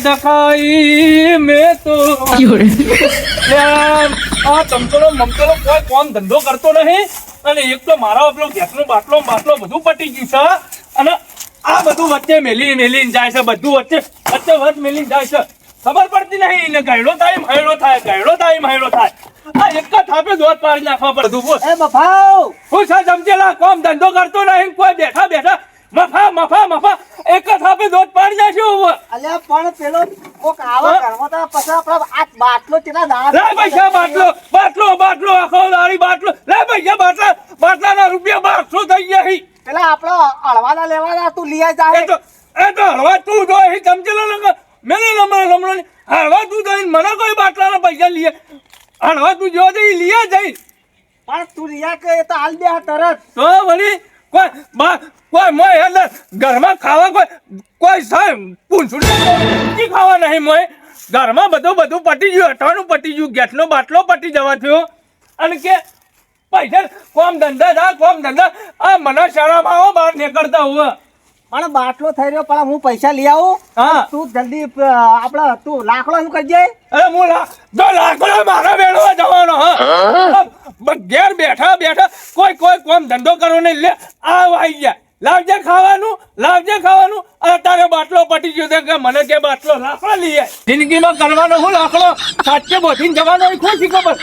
દખાઈ મેં તો આ ચમચલો મમચલો કોઈ કોમ ધંધો કરતો નહીં અને એક તો મારા પેલો ગેસનો બાટલો બધું પટી ગયું છે અને આ બધું વચ્ચે મેલીને જાય છે બધું વચ્ચે મેલીને જાય છે ખબર પડતી નહીં એને ગાયડો થાય આ એક જ થાપે દોત પાડી નાખવા પડે બધું. એ મફાવ હું છે ચમચેલા કોમ ધંધો કરતો નહીં કોઈ બેઠા મફા એક જ થાપે દોત પાડી નાખ્યો. અલ્યા પણ પેલો કોક આવા કરવા તો પછી આપણા આ બાટલો તેના દાડા લે પૈસા બાટલો આખો દાડી બાટલો લે પૈસા બાટલાના રૂપિયા 1200 થઈ ગયા હી. પેલા આપણો અળવાના લેવાના તું લઈ જાય એ તો હળવા તું જો હી ચમચેલા લંગા મેને લમણો હળવા તું જઈને મને કોઈ બાટલાના પૈસા લીએ હળવા તું જો જઈ લીએ જઈ પણ તું રિયા કે એ તો હાલ દે તરત તો વળી કોઈ મોય એટલે ઘરમાં ખાવા કોઈ સાહેબ પૂંછડી ખાવા નહીં મોય ઘરમાં બધું પટી ગયું અઠવાનું પટી ગયું ગેસનો બાટલો પટી જવા થયો અને કે પૈસા કોમ ધંધા આ મને શરમ આવો બહાર નીકળતા હોવા પણ બાટલો થઈ રહ્યો પણ હું પૈસા લઈ આવું હા તું જલ્દી આપડે તું લાકડો શું કરજે અરે હું લાકડો મારા મેળવા જવાનો હા ઘેર બેઠા કોઈ કોમ ધંધો કરો નહીં લે આવી ગયા લાવજે ખાવાનું અને તારે બાટલો પટી ગયો કે મને કે બાટલો લાકડો લઈ આય જિંદગીમાં કરવાનો હું લાકડો સાચે બોધીને જવાનો હોય કોઈ ખબર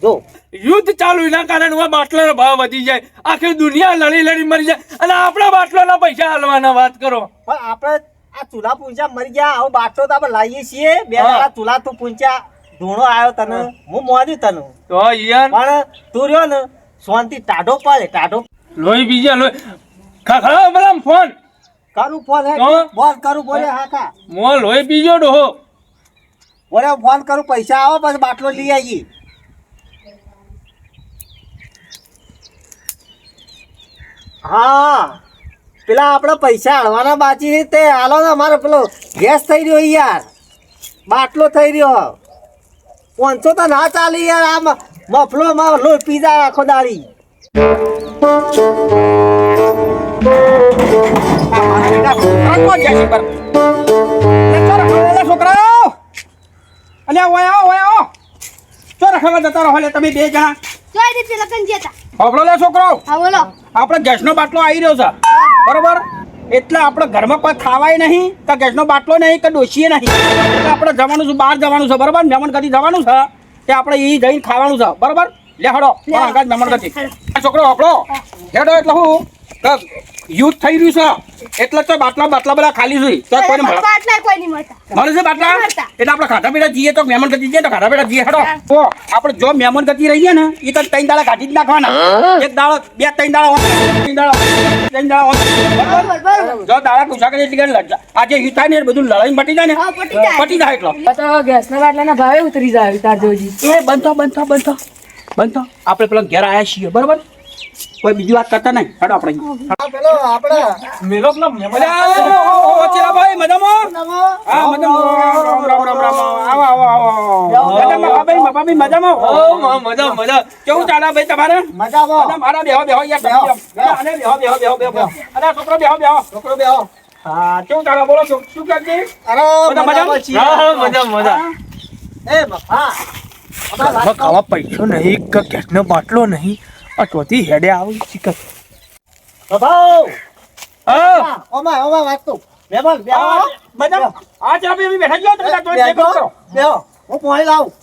જો યુદ્ધ ચાલુ એના કારણે બાટલાનો ભાવ વધી જાય આખી દુનિયા લડી મરી જાય અને આપણા બાટલાના પૈસા હાલવાના વાત કરો પણ આપણે આ ચૂલા પૂંચા મરી ગયા હવે બાટલો તો આપણે લાવીએ છીએ બે દાડા ચૂલા તું પૂંચા ધૂણો આવ્યો તને હું મોજું તને તો યાર પણ તું રહ્યો ને શાંતિ ટાઢો લોહી બીજા લોહી ખખડાવો બરામ ફોન કરું ફોન હે બોલ કરું બોલે હા કા મો લોહી બીજો ડોહો બોલે ફોન કરું પૈસા આવો પછી બાટલો લઈ આવી હા પેલા આપણે પૈસા હળવાના બાકી તે હાલો ને અમારો પેલો ગેસ થઈ રહ્યો યાર બાટલો થઈ રહ્યો 500 તો ના ચાલે યાર આમ મફલો માં લો પીઝા આખો દાડી છોકરાઓ અલ્યા ઓય આવો ચો રખવા જતા રહો તમે બે જણા લે છોકરો આપણે ગેસનો બાટલો આવી રહ્યો છે બરોબર એટલે આપણે ઘરમાં કોઈ ખાવાય નહીં કે ગેસનો બાટલો નહીં કે ડોસીએ નહીં એટલે આપણે જવાનું છે બહાર જવાનું છે બરોબર મહેમાન ગતિ જવાનું છે તે આપણે એ જઈને ખાવાનું છે બરોબર લે હડો આગળ મહેમાન ગતિ છોકરો આપણો હેડો એટલે હું યુદ્ધ થઈ રહ્યું છે એટલે તો બાટલા બધા ખાલી છે તો કોઈને મળે છે બાટલા એટલે આપણે ખાધા પેલા જઈએ તો મહેમાન ગતિ જઈએ તો ખાધા પેલા જઈએ હેડો તો આપણે જો મહેમાન ગતિ રહીએ ને એ તો 3 દાડા કાઢી જ નાખવાના એક દાડો 2-3 દાડા જો દાડા પૂછા કરે એટલે આજે યુદ્ધ થાય ને બધું લડાઈ મટી જાય ને પટી જાય એટલો તો ગેસના બાટલાના ભાવે ઉતરી જાય તાર જોજી એ બંધો આપણે પેલા ઘેર આવ્યા છીએ બરોબર કોઈ બીજી વાત કરતા નહીં હેડો આપણે પેલો આપણે મેલો ભાઈ મજામાં હા મજામાં મજા કેવું ચાલે ભાઈ તમારે મજામાં મારા બેહો છોકરો બેહો હા કેવું ચાલે બોલો શું કરજે અરે મજા એ બફા ખાવા પૈસો નહીં કે ગેસનો બાટલો નહીં અટોથી હેડે આવી ચિકન બફાઓ ઓમાં વાગતો બેબલ મજા આ ચા પી બેઠા ગયો તમે બેહો હું પાણી લાવું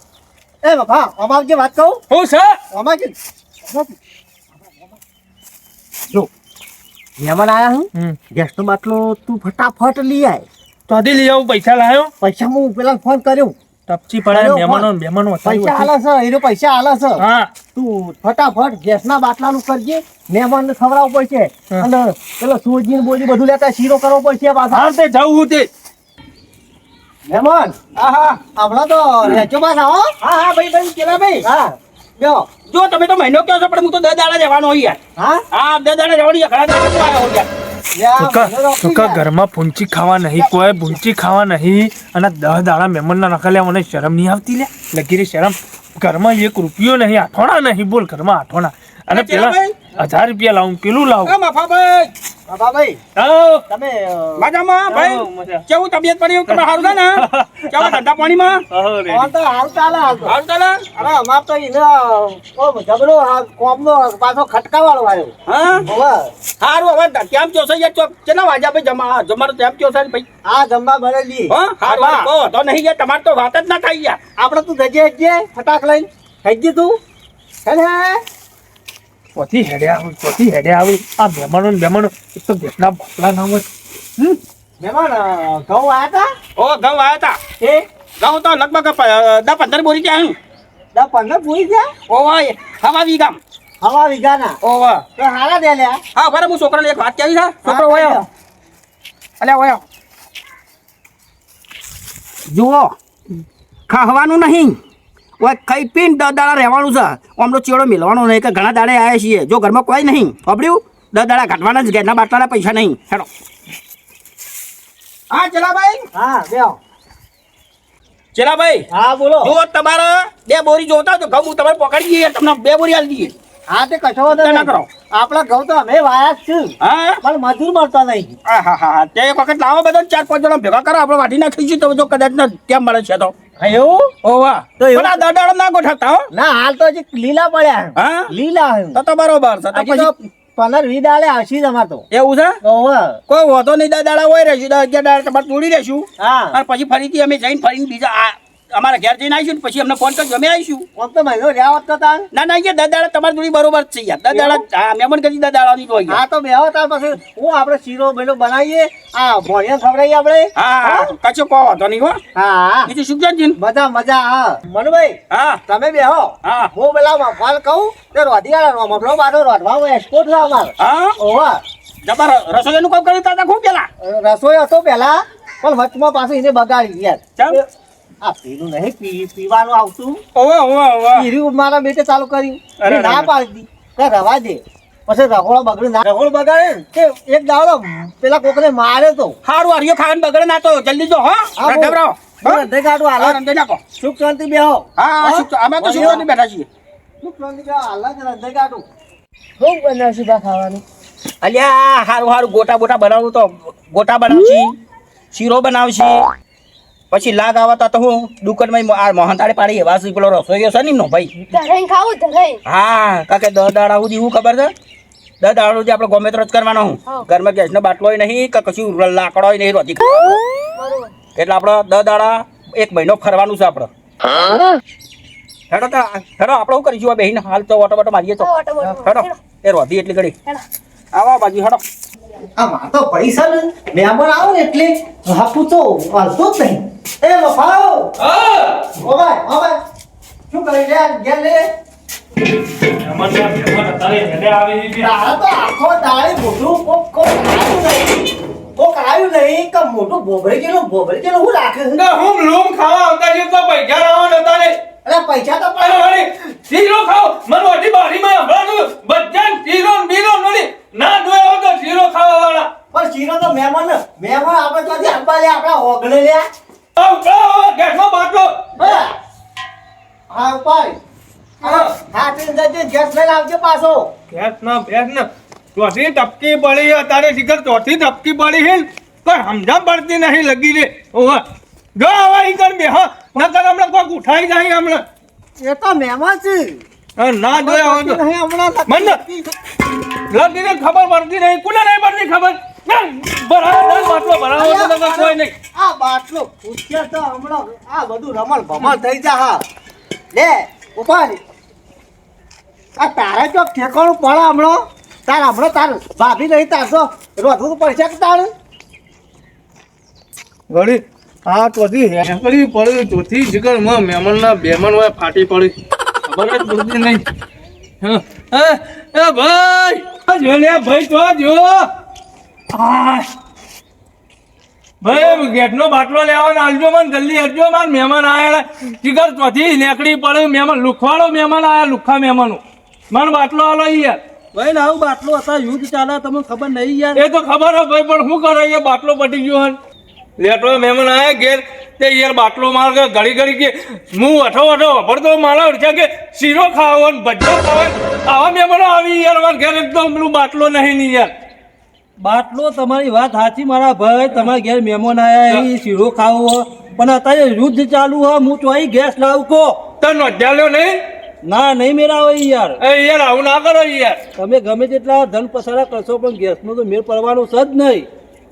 એ બફા ઓમાં જે વાત કહું હું છે ઓમાં કે જો મહેમાન આયા હું ગેસનો બાટલો તું ફટાફટ લઈ આય તો આધી લઈ આવું પૈસા લાવ્યો પૈસા હું પેલા ફોન કર્યો તપચી પડે મહેમાનો પૈસા આલે છે હીરો પૈસા આલે છે હા તું ફટાફટ ગેસના બાટલાનું કરજે મહેમાનને ખવડાવવું પડશે અને પેલો સૂજી ને બોજી બધું લેતા શીરો કરવો પડશે પાછા હા તે જવું તે મહેમાન હા હમણાં તો રેચો પાછા હો હા ભાઈ કેલા ભાઈ હા બેહો જો તમે તો મહિનો કહો છો પણ હું તો 10 દાડા જવાનો હોય યાર હા 10 દાડા જવાની ઘણા દાડા આવ્યો યાર ઘરમાં પૂંચી ખાવા નહીં કોઈ પૂંચી ખાવા નહીં અને 10 દાડા મહેમાનના નખલ્યા મને શરમ નહીં આવતી લે લગી રે શરમ ઘરમાં 1 રૂપિયો નહીં, આઠોણા નહીં, બોલ ઘરમાં આઠોણા. અને પેલા ભાઈ? 1000 રૂપિયા લાવું, પેલું લાવું. મફાભાઈ ભાઈ આવો. તમે મજામાં ભાઈ મજા. કેવું તબિયત પડી તમે સારું છે ને કેવા ધંધા પાણીમાં આવો રે. ફોન તો હાલ ચાલે હાલ તો. સારું ચાલે અરે અમાર તો એને જબરો કોમનો પાછો ખટકાવાળો આવ્યો. હા હવે સારું હવે કેમ ચોસે યાર કેટલા વાગ્યા ભાઈ જમાનો ટાઈમ ચોસે ભાઈ આ જમવા ભરેલી હા સારું કહો તો નહીં યાર તમારે તો વાત જ ના થાય યાર આપણે તું જજે જજે ફટાક લઈને થઈ તું હે ચોથી હેડે આવું, ચોથી હેડે આવું. આ મહેમાનો ને મહેમાનો એક તો ભેટના બાટલા ના હોય. મહેમાન ઘઉં આયા તા ઓ ઘઉં આવ્યા હતા એ ઘઉં તો લગભગ 10-15 બોરી ત્યાં 10-15 પૂરી ગયા ઓવા હવા વીઘામ હવા વીઘાના ઓવા તો હારા દે લ્યા હા બરાબર હું છોકરાને એક વાત કહી છે છોકરો હોય અલ્યા હોય જુઓ ખાવાનું નહીં ઓય કઈ પીને 10 દાડા રહેવાનું છે આમનો ચેડો મેળવાનો નહીં કે ઘણા દાડે આવ્યા છીએ જો ઘરમાં કોઈ નહીં સાંભળ્યું 10 દાડા કાઢવાના જ ઘરના બાટલાના પૈસા નહીં હેડો હા ચલાભાઈ હા બેહો ચલાભાઈ હા બોલો જો તમારે 2 બોરી જોતા તો ઘઉં તમારે પકડી દઈએ તમને 2 બોરી આલી દઈએ હા તે કશો વાંધો ના નહીં. કરો. આપણા ઘઉં તો અમે વાયા જ છું હા પણ મજૂર મળતો નહીં હા હા હા તે એક વખત લાવો બધા 4-5 જણા ભેગા કરો આપણે વાટી નાખીશું તો જો કદાચ ના કેમ મળે છે તો એવું ઓવા તો એવું? પણ આ દાડા ના ગોઠવતા હો ના હાલ તો હજી લીલા પડ્યા હા લીલા હે. તો બરોબર છે તો હજી તો પછી 15-20 દાડે આવશે જ અમાર તો એવું છે ઓવે. કોઈ વાંધો નહીં 10 દાડા હોય રહેશું 10-11 દાડા તમારે તોડી રહેશું હા અને પછી ફરીથી અમે જઈને ફરીને બીજા અમારા ઘેર જઈને આવીશું ને પછી અમને ફોન કરજો અમે આવીશું આમ તો મહિનો રહ્યા હોત તો તાન ના ના યાર 10 દાડા તમારી જોડી બરોબર જ છે યાર 10 દાડા હા મહેમાન કરી 10 દાડાની તો હોય હા તો બેહો તાર પછી હું આપણે શીરો બેલો બનાવીએ આ ભોળિયા ખવડાવીએ આપણે હા કશો કહો વાંધો નહીં હો હા બીજું શું છે મજા મજા હા મનુભાઈ હા તમે બેહો હા હું પેલા મફાલ કહું તે રોધિયા મફળો બારો રોધવા એક્સપોર્ટ છે અમાર હા ઓવા જબર રસોઈનું કામ કર્યું તા ખૂબ પેલા રસોઈ હતો પેલા પણ વચમાં પાછું એને બગાડી યાર કેમ? આ પીલું નહીં પીવાનું આવતું ઓવે ઓવે ઓવે પીર્યું મારા બેટે ચાલુ કર્યું અરે, મેં ના અરે. પાડી દી કે રવા દે પછી રગોળો બગડ્યું ના રગોળ બગાડે ને તે એક દાડો પેલા કોકને મારે તો હારું હરિયો ખાવાનું બગડે ના તો જલ્દી જો હો હા, ગભરાઓ રંધે કાઢું હા હાલ રંધે નાખો સુખ શાંતિ બેહો હા અમે તો શું બેઠા છીએ સુખ શાંતિ બેહો હાલ જ રંધે કાઢું હું બનાવશું બા ખાવાનું અલ્યા હારું હારું ગોટા બોટા બનાવું તો ગોટા બનાવશી શીરો બનાવશી પછી લાગ આવતા તો હું દુકાનમાં આ મોહનતાળે પાડી એવા પેલો રસોઈયો છે ને એમનો ભાઈ ધરાઈ ખાવું ધરાઈ હા કાકે 10 દાડા સુધી શું ખબર છે 10 દાડા સુધી આપણે ગમે જ કરવાનો હું હા. ઘરમાં ગેસનો બાટલો નહીં કે કશું લાકડો નહીં રોતી બરોબર એટલે આપણે 10 દાડા 1 મહિનો ફરવાનું છે આપણે હેડો તો હેડો આપણે શું કરીશું આ બેહીને હાલ તો ઓટો બોટો મારીએ તો હા, ઓટો બોટો. હેડો એ રોધી એટલી ઘડી હેડો. આવા બાજુ હેડો આ માર તો પૈસા ને મહેમાન આવો ને એટલે હાપું તો હાલતો જ નહીં એ મફાઓ ઓવે ઓવે શું કરી લે ઘેર લે મહેમાનના મહેમાન અત્યારે હેડે આવી છે. તારા તો આખો દાડે મોઢું કોક કરાયું નહીં કે મોઢું ભોભરી ગયેલું હું રાખે છે? હું લૂમ ખાવા આવતા છે તો પૈસા લાવવા નતા ને. અરે પૈસા તો અરે પડે અરે, શીરો ખાઓ મને વાટી બારીમાં હંભળાતું બધાને શીરો ને બીરો મળી ના જોયો તો શીરો ખાવા વાળા પણ શીરો તો મહેમાન આપણે તો આજે અંબા લે આપણા ઓગણે લે ગેસનો બાટલો હા ઉપાય હા તે જજે ગેસ લઈને આવજો પાછો ભેંસ ને ચોથી ટપકી પડી અત્યારે શિખર ચોથી ટપકી પડી છે ને, પણ સમજણ પડતી નહીં લગી રે ઓહો જો આવા ઈ કર બે હા નકર હમણાં કોઈક ઉઠાઈ જાય હમણાં એ તો મહેમાન છે હા, ના જોયા હોય તો નહીં હમણાં મને લગીને ખબર પડતી નહીં કોને નહીં પડતી ખબર ભરાવો બાટલો ભરાવો તો નકર કોઈ નહીં આ બાટલો પૂછ્યા તો હમણાં આ બધું રમણ ભમણ થઈ જા હા લે ઉપાડ આ તારે જો ઠેકાણું પડે હમણાં તાર ભાભી નહીં તારશો રોધવું તો પડશે કે તારે ઘડી હા ચોથી હેકડી પડી ચોથી જીગર માં મહેમાનના બેમાન હોય ફાટી પડી ખબર જ પડતી નહીં એ ભાઈ જો લે ભાઈ તો જો ભાઈ ગેટનો બાટલો લેવાનો આલજો મને જલ્દી હટજો માર મહેમાન આયા જીગર ચોથી નેકડી પડી મહેમાન લુખવાળો મહેમાન આયા લુખા મહેમાનો મને બાટલો આલો યાર ભાઈ ને આવું બાટલો હતા યુદ્ધ ચાલે તમને ખબર નહીં યાર એ તો ખબર હે ભાઈ પણ શું કરે એ બાટલો પટી ગયો હન લેટો મહેમાન આયા ઘેર તે યાર બાટલો માર કે ઘડી કે હું વઠો ભરતો મારા છે કે શીરો ખાવો ને ભજ્જો ખાવો આવા મહેમાનો આવી યાર મારા ઘેર એકદમ પેલું બાટલો નહીં ની યાર બાટલો તમારી વાત સાચી મારા ભાઈ તમારા ઘેર મહેમાન આયા એ શીરો ખાવો પણ અત્યારે યુદ્ધ ચાલુ હ હું તો અહીં ગેસ લાવું કો તને નોંધ્યાલ્યો નહીં ના નહીં મેળાવે યાર એ યાર આવું ના કરો યાર તમે ગમે તેટલા ધન પસારા કરશો પણ ગેસનો તો મેળ પડવાનો છે જ નહીં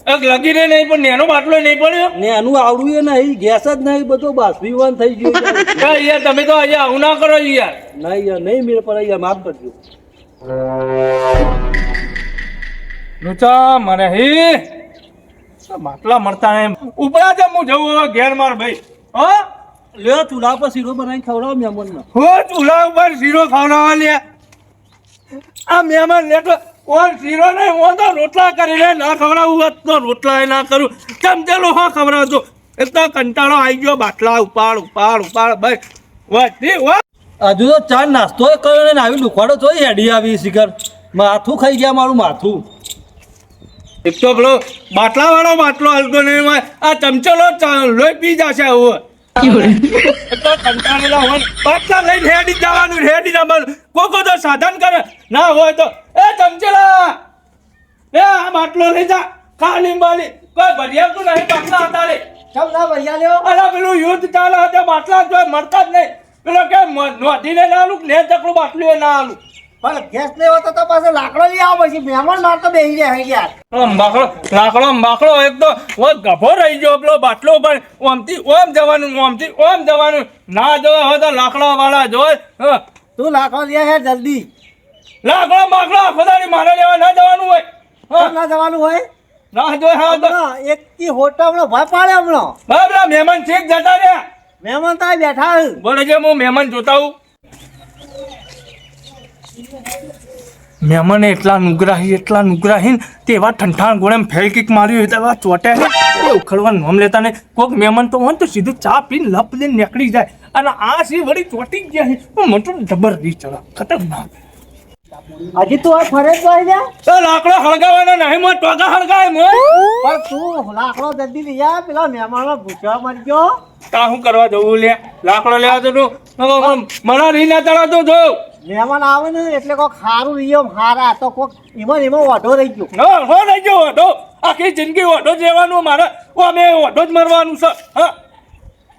એક લગીને નહીં પણ નેનો બાટલો નહીં પડ્યો ને એનું આવડું એ નહીં ગેસ જ નહીં બધો બાષ્પીવાન થઈ ગયું યાર તમે તો અહીંયા આવું ના કરો યાર નહીં યાર નહીં મેળ પડે યાર માફ કરજો લુચા મને હી બાટલા મળતા નહીં ઉપરા જ હું જવું હવે ઘેર માર ભાઈ હા લ્યો ચૂલા પર શીરો બનાવીને ખવડાવો મહેમાનને હો ચૂલા ઉપર શીરો ખાવડાવવા લે આ મહેમાન લેતો કોણ શીરો નહીં હું તો રોટલા કરીને ના ખવડાવું હોત તો રોટલા ના કરું ચમચેલો હા ખવડાવતો એક તો કંટાળો આવી ગયો બાટલા ઉપાડ ભાઈ વધી હજુ તો ચા નાસ્તો કર્યો ને આવી દુખાડો તો હેડી આવી શિખર માથું ખાઈ ગયા મારું માથું એક તો પેલો બાટલા વાળો બાટલો હલતો નહીં હોય આ ચમચેલો લોહી પી જશે આવું તો કંટાળેલા હોય બાટલા લઈને હેડી જવાનું કોઈ તો સાધન કરે ના હોય તો એ ચમચેલા એ આ બાટલો લઈ જા ખાલી બાલી કોઈ ભરિયાતું નહીં બાટલા હતા રે કેમ ના ભૈયા લ્યો અલા પેલું યુદ્ધ ચાલે છે બાટલા જો મળતા જ નહીં પેલો કે નોંધીને ના આલું ને ચકલું બાટલું એ ના આલું પણ ગેસ નહીં હોતો તો પાછો લાકડો લઈ આવો પછી મહેમાન માર તો બેહી રહ્યા યાર લાકડો એક તો ગભો રહી ગયો પેલો બાટલો પણ ઓમથી ઓમ જવાનું ના જોવે હવે તો લાકડા વાળા જોવે તું લાકડો લઈ આવ જલ્દી લાકડો ખોદાની મારે લેવા ના જવાનું હોય કેમ ના જવાનું હોય ના જોવે હવે તો એક કી હોટો હમણાં ભય પાડે હમણાં પેલા મહેમાન ઠીક જતા રહ્યા મહેમાન તો અહીં બેઠા છે. બોલે છે હું મહેમાન જોતા હું મહેમાને એટલા નુગરાહી ને તેવા ઠંઠાણ ગોળે ફેલ કિક માર્યું એવા ચોટે એ ઉખડવાનું નામ લેતા ને કોઈક મહેમાન તો હોય ને તો સીધું ચા પીને લપ દઈને નીકળી જાય અને આ સી વળી ચોટી જ ગયા છે મને તો જબરદસ્ત ચડા ખતરનાક હજી તું આ ફરે જ હોય ને તો લાકડો હળગાવાનો નહીં મોય ટોકા હળગાય મોય પણ તું લાકડો જલ્દી લઈ આવ પેલા મહેમાનો ભૂખ્યા મરી ગયો તા શું કરવા જવું લે લાકડો લેવા તો મને રહી ના તળાતો જો મહેમાન આવે ને એટલે કોક સારું લઈ હારા તો કોક એમાં વાઢો રહી ગયો હો નહીં ગયો ઓઢો આખી જિંદગી ઓઢો જ રહેવાનું મારે અમે ઓઢો જ મરવાનું છે હા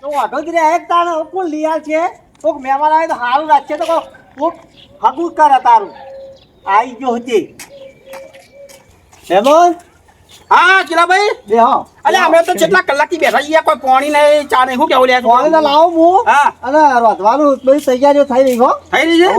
તો વાઢો જ રહે એક તારે કોણ લઈ આવ છે કોક મહેમાન આવે તો સારું રાખશે તો કોક હગું કરે તારું આવી ગયો હતી મહેમાન હા કિલાભાઈ બેહો અલે અમે તો કેટલા કલાકથી બેઠા છીએ કોઈ પાણી નહીં ચા નહીં શું કેવું લે પાણી તો લાવો હું હા અને રોધવાનું બધી તૈયારીઓ થઈ રહી હો થઈ રહી છે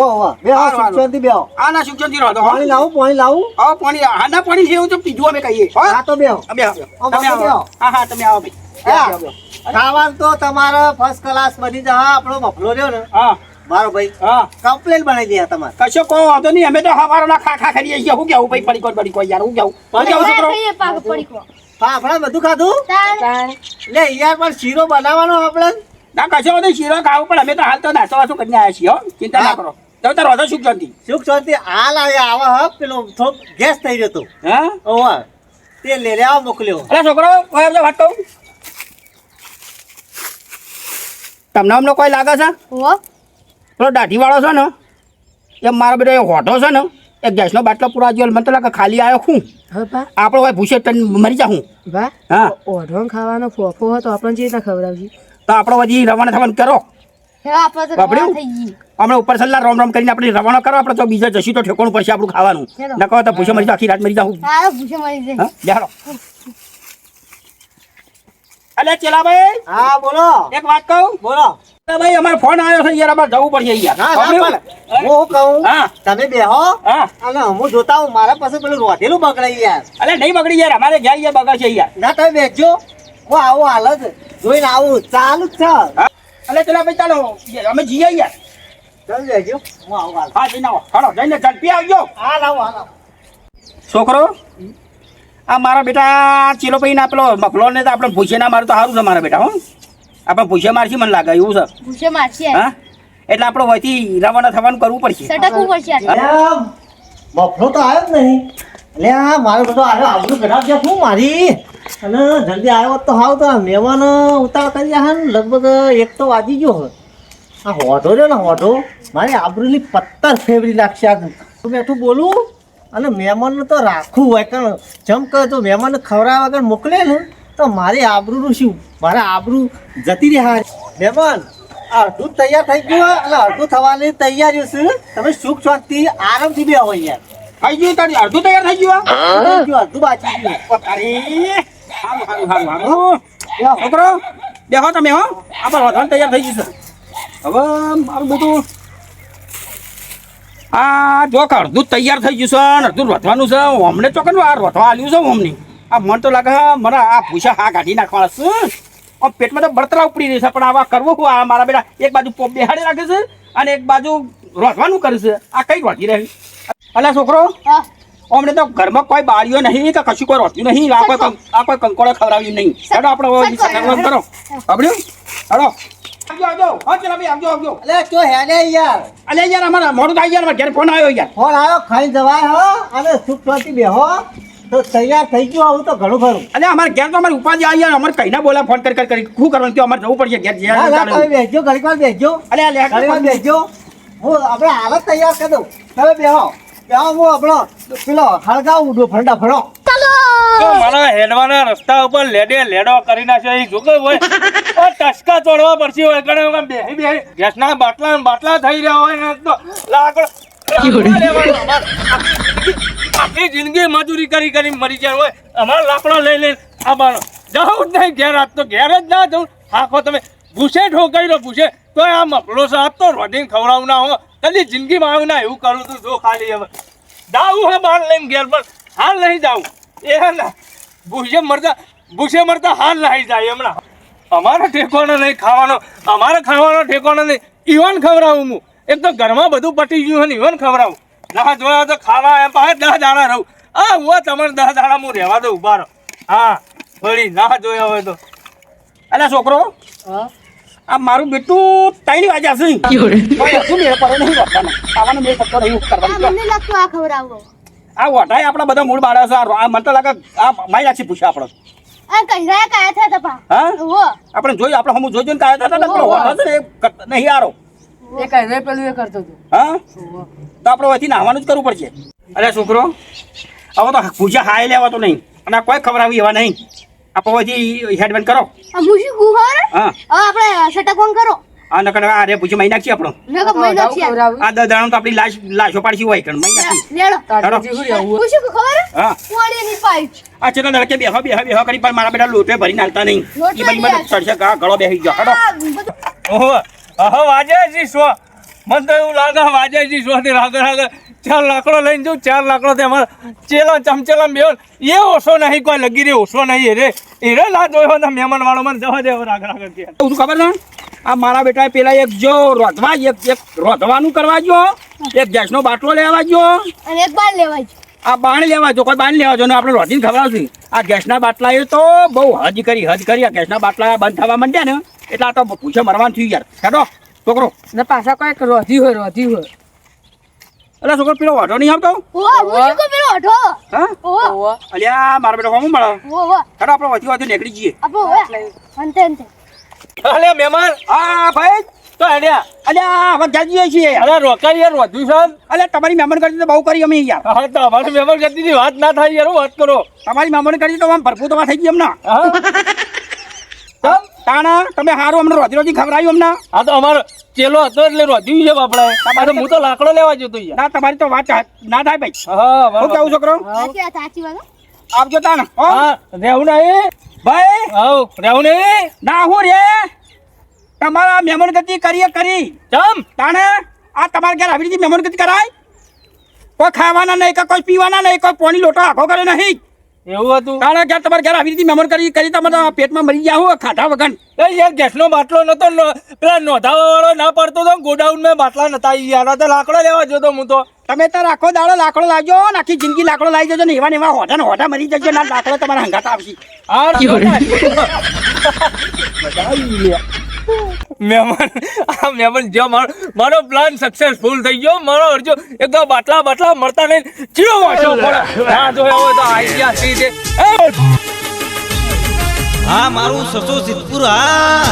બેહો સુખશાંતિ બેહો આ ના સુખચંદી રહો તો પાણી લાવું આવો પાણી હાના પાણી જેવું તો પીધું અમે કહીએ હા તો બેહો તમે આવો તમે આવો. હા તમે આવો ભાઈ ખાવાનું તો તમારે ફર્સ્ટ ક્લાસ બની જા આપણો મફલો રહ્યો ને હા મારો ભાઈ હા કમ્પ્લેન બનાવી દે તમારે કશો કહો વાંધો નહીં અમે તો હવારોના ખા કરીએ છીએ શું કેવું ભાઈ પડી કોઈ યાર હું કેવું છોકરો ખાઈએ પાક પડી કો આપણે બધું ખાધું તાણ લે યાર પણ શીરો બનાવવાનો આપણે ના કશો વાંધો શીરો ખાવું પણ અમે તો હાલ તો નાસ્તો વાસ્તો કરીને આવ્યા છીએ હો ચિંતા ના કરો તમે તો રોધો સુખચંદી સુખ શાંતિ હાલ આવે હ પેલો થોડો ગેસ થઈ રહ્યો તો હા ઓવા તે લે આવો મોકલ્યો અરે છોકરો કોઈ એમ વાત કહું તમને અમને કોઈ લાગે છે હો પેલો દાઢીવાળો છે ને એ મારો બેટો એ હોટો છે ને એ ગેસનો બાટલો પૂરા જોયો મને તો લાગે ખાલી આવ્યો હું હા બા આપણો કોઈ ભૂસે તને મરી જા હું બા હા ઓઢો ખાવાનો ફોફો હતો આપણને જે રીતના ખવડાવજી તો આપણો હજી રવાના થવાનું કરો હે આપણે તો બાપડ્યું? રવા થઈ ગઈ હમણાં ઉપર સલ્લા રોમ રોમ કરીને આપણે રવાના કરો આપણે તો બીજા જશું તો ઠેકોણું પડશે આપણું ખાવાનું ચલો. ન કહો તો ભૂસે મરી જાઉં આખી રાત મરી જાઉં હા ભૂસે મરી જાય હા જાડો અલે ચેલાભાઈ હા બોલો એક વાત કહું બોલો ભાઈ અમારો ફોન આવ્યો છે યાર અમારે જવું પડશે યાર ના ના બાપડ્યું? પણ હું કહું હા તમે બેહો હા અને હું જોતા હું મારા પાસે પેલું રોધેલું બગડાઈ યાર અલે નહીં બગડી યાર અમારે ઘેર યાર બગડશે યાર ના તમે બેસજો હું આવું હાલ જ જોઈને આવું ચાલુ જ છે અલે ચેલાભાઈ ચાલો અમે જઈએ યાર ચાલ બેસજો હું આવું હાલ હા જઈને આવો હાલો જઈને ઝડપી આવજો હાલ આવું છોકરો આ મારા બેટા ચીલો ભાઈ ના પેલો મફલો ને તો આપણે ભૂસે ના મારે તો સારું છે મારા બેટા હો આપણે ભૂસે મારશી મને લાગે એવું છે ભૂસે મારશે હા એટલે આપણે વહીથી રવાના થવાનું કરવું પડશે સટકવું પડશે મફલો તો આવ્યો જ નહીં એટલે આ મારો બધો આવ્યો આબરૂ ખરાબ છે શું મારી અને જલ્દી આવ્યો હોત તો હાવ તો આ મહેમાન ઉતાવળ કરી રહ્યા ને લગભગ 1 તો વાગી ગયો હોય. આ હોધો રહ્યો ને હોધો મારી આબરૂની પત્તર ફેવરી નાખશે આ તું બેઠું બોલું અને મહેમાનને તો રાખવું હોય કારણ જેમ કહે તો મહેમાનને ખવડાવવા વગર મોકલે ને તો મારી આબરૂનું શું મારા આબરૂ જતી રહ્યા. મહેમાન અડધું તૈયાર થઈ ગયું અને અડધું થવાની તૈયારીઓ છે. તમે સુખ શાંતિ આરામથી બે હોય યાર. થઈ ગયું તારી અડધું તૈયાર થઈ ગયું અડધું બાકી ગયું. અરે સારું સારું સારું સારું છોકરો બેહો તમે હો આપણે વધવાનું તૈયાર થઈ જશે. હવે મારું બધું આ જો કે અડધું તૈયાર થઈ ગયું છે ને અડધું વધવાનું છે. અમને ચોકન આ વધવા આલ્યું છે અમને. આ મને તો લાગે મને આ ભૂસા હા કાઢી નાખવાના છે. આમ પેટમાં તો બળતરા ઉપડી રહી છે પણ આવા કરવું શું? આ મારા બેટા એક બાજુ પોપ બેહાડી રાખે છે અને એક બાજુ રોધવાનું કરે છે. આ કઈ રોધી રહી? અલા છોકરો હા અમને તો ઘરમાં કોઈ બાળીઓ નહીં કે કશું કોઈ રોટ્યું નહીં. આ કોઈ કંકોડો ખવડાવ્યું નહીં. હેડો આપણે કરો સાંભળ્યું? હેડો આવજો આવજો હા ચલા ભાઈ આવજો આવજો. અલે તો હેને યાર અલે યાર અમારા મોડું થાય યાર ઘેર ફોન આવ્યો યાર. ફોન આવ્યો ખાઈ જવાય હો અને સુખ શાંતિ બેહો તો તૈયાર થઈ ગયું આવું તો ઘણું ખરું. અલે અમારે ઘેર તો અમારી ઉપાધિ આવી યાર. અમારે કઈ ના બોલા ફોન કરી શું કરવાનું કે અમારે જવું પડશે ઘેર ના ના તમે બેસજો ઘડીક વાર બેસજો. અલે આ ઘડીક વાર લે બેસજો. હું આપણે હાલત તૈયાર કરી દઉં. તમે બેહો બેહો હું આપણો પેલો હળગાવું ડોફરડા ફળો. તો મારા હેડવાના રસ્તા ઉપર લેડો કરી નાખ્યો એ જોકે હોય ઓ ટસકા ચોડવા પડશે હોય કણે બેહી ગેસના બાટલા થઈ રહ્યા હોય ને તો લાકડો આખી જિંદગી મજૂરી કરી મરી જાય હોય અમારા લાકડો લઈ આ બાનો જવું જ નહીં ઘેર આજ તો ઘેર જ ના જવું. આખો તમે ભૂસે ઠોકાઈ રહ્યો ભૂસે તો આ મફળો સાહેબ તો રોટીને ખવડાવું ના હો કદી જિંદગીમાં આવું ના એવું કરું તું જો ખાલી હવે જાવું હે બાર લઈને ઘેર પર હાલ નહીં જાવું એ ના ભૂસે મરતા હાલ નાહી જાય હમણાં. અમારો ઠેકોનો નહીં ખાવાનો અમારે ખાવાનો ઠેકોનો નહીં ઈવન ખવડાવું હું. એક તો ઘરમાં બધું પટી ગયું ને ઈવન ખવડાવું ના જોયા તો ખાવા એમ પાસે 10 દાડા રહું. આ હું તમારે 10 દાડા હું રહેવા દઉં ઉભા રહો. હા વળી ના જોયા હોય તો અલે છોકરો આ મારું બેટું 3 વાગ્યા છે. શું મેળ પડે નહીં વધવાનો ખાવાનો મેળ પડતો નહીં કરવાનું. મને લાગતું આ ખવડાવો આ વટાય આપણા બધા મૂળ બાળા છે. આ મને તો લાગે આ માઈ નાખી પૂછે આપણે. આ કહીરા કાયા થા તપા હા ઓ આપણે જોઈ આપણે હમ જોઈને કાયા હતા ને પેલો હોટો છે ને એ નહીં આરો. એ કહીરા પેલું એ કરતો હતો હા તો આપણે વહીથી નાહવાનું જ કરવું પડશે. અરે છોકરો હવે તો પૂછા હાય લેવા તો નહીં અને આ કોઈ ખબર આવી એવા નહીં. આપણે વહીથી હેડમેન કરો. આ મુશી ગુહર હા આપણે સટા કોણ કરો આ નકર આ રે પૂછી મહી નાખી આપણો. નકો મહિનો છે આ દાડાનું તો આપણી લાશો પાડશી હોય કણ મહી નાખી. લેડો મુશી ખબર હા કોણી ની પાઈ આ ચેલા લડકે બેહો કરી પણ મારા બેટા લોટે ભરીને હાલતા નહીં. લોટે ઈ બની મને ચડશે ગા ગળો બેહી ગયો. હેડો ઓહો આહો વાજેજી સો મને તો એવું લાગે વાજેજી સો થી રાગ 4 લાકડો લઈને જાઉં 4 લાકડો થી અમારે ચેલો ચમચેલા બેવ એ ઓછો નહીં કોઈ લગી રે ઓછો નહીં રે એ ના જોયો ને મહેમાન વાળો મને જવા દે રાગ કે શું ખબર ને આ મારા બેટા પેલા એક જો રોધવા એક રોધવાનું કરવા જો એક ગેસનો બાટલો લેવા જો અને એક બાર લેવાય આ બાણ લેવા જો કોઈ બાણ લેવા જો ને આપણે રોધીને ખવડાવશું. આ ગેસના બાટલા એ તો બહુ હજ કરી આ ગેસના બાટલા બંધ થવા માંડ્યા ને એટલે આ તો પૂછે મરવાનું થયું યાર. હેડો છોકરો ને પાછા કઈક રોધી હોય એટલે છોકરો પેલો વાઢો નહીં આવતો. ઓ મુશી કો પેલો હઠો હા ઓ અલ્યા મારા બેટા કોમ મળે. ઓ હેડો આપણે વધી નીકળી જઈએ. આપો અંતે અંતે અલે મહેમાન હા ભાઈ તો હેડ્યા અલ્યા હવે ક્યાં જઈએ છીએ? અરે રોકા યાર વધુ સાહેબ અલ્યા તમારી મહેમાન કરતી તો બહુ કરી અમે યાર. હા તો અમારે મહેમાન ગતિની વાત ના થાય યાર વાત કરો. તમારી મહેમાન કરતી તો આમ ભરપૂર તો થઈ ગઈ અમને. હા તાણા તમે હારું અમને રોજી ખવડાવ્યું અમને. હા તો અમારો ચેલો હતો એટલે રોધ્યું છે આપણે હું તો લાકડો લેવા જતો યાર. ના તમારી તો વાત ના થાય ભાઈ. હા શું કેવું છોકરો? સાચી વાત આવજો તાણ. હા રહેવું નહીં ભાઈ આવ રહેવું નહીં ના હું રે તમારા મહેમાન ગતિ કરી ચમ તાણે આ તમારે ઘેર આવી રીતે મહેમાન ગતિ કરાય? કોઈ ખાવાના નહીં કે કોઈ પીવાના નહીં કોઈ પાણી લોટો આખો કરે નહીં. એવું હતું તાણે ઘેર તમારે ઘેર આવી રીતે મહેમાન કરી તમે પેટમાં મરી ગયા હો ખાધા વગર. યાર ગેસનો બાટલો નતો પેલા નોંધાવા વાળો ના પડતો તો ગોડાઉન માં બાટલા નતા યાર તો લાકડો લેવા જોતો હું તો. તમે તો આખો દાડો લાકડો લાવજો ને આખી જિંદગી લાકડો લાવી જજો ને એવા હોટા મરી જજો ના લાકડો તમારા હંગાત આવશે. મહેમાન જો મારો પ્લાન સક્સેસફુલ થઈ ગયો. મારો અરજો એક તો બાટલા મળતા નહીં ચીડો વાંચો પડે ના જોયા હોય તો આઈડિયા સી છે હા મારું સસો સિદ્ધપુર હા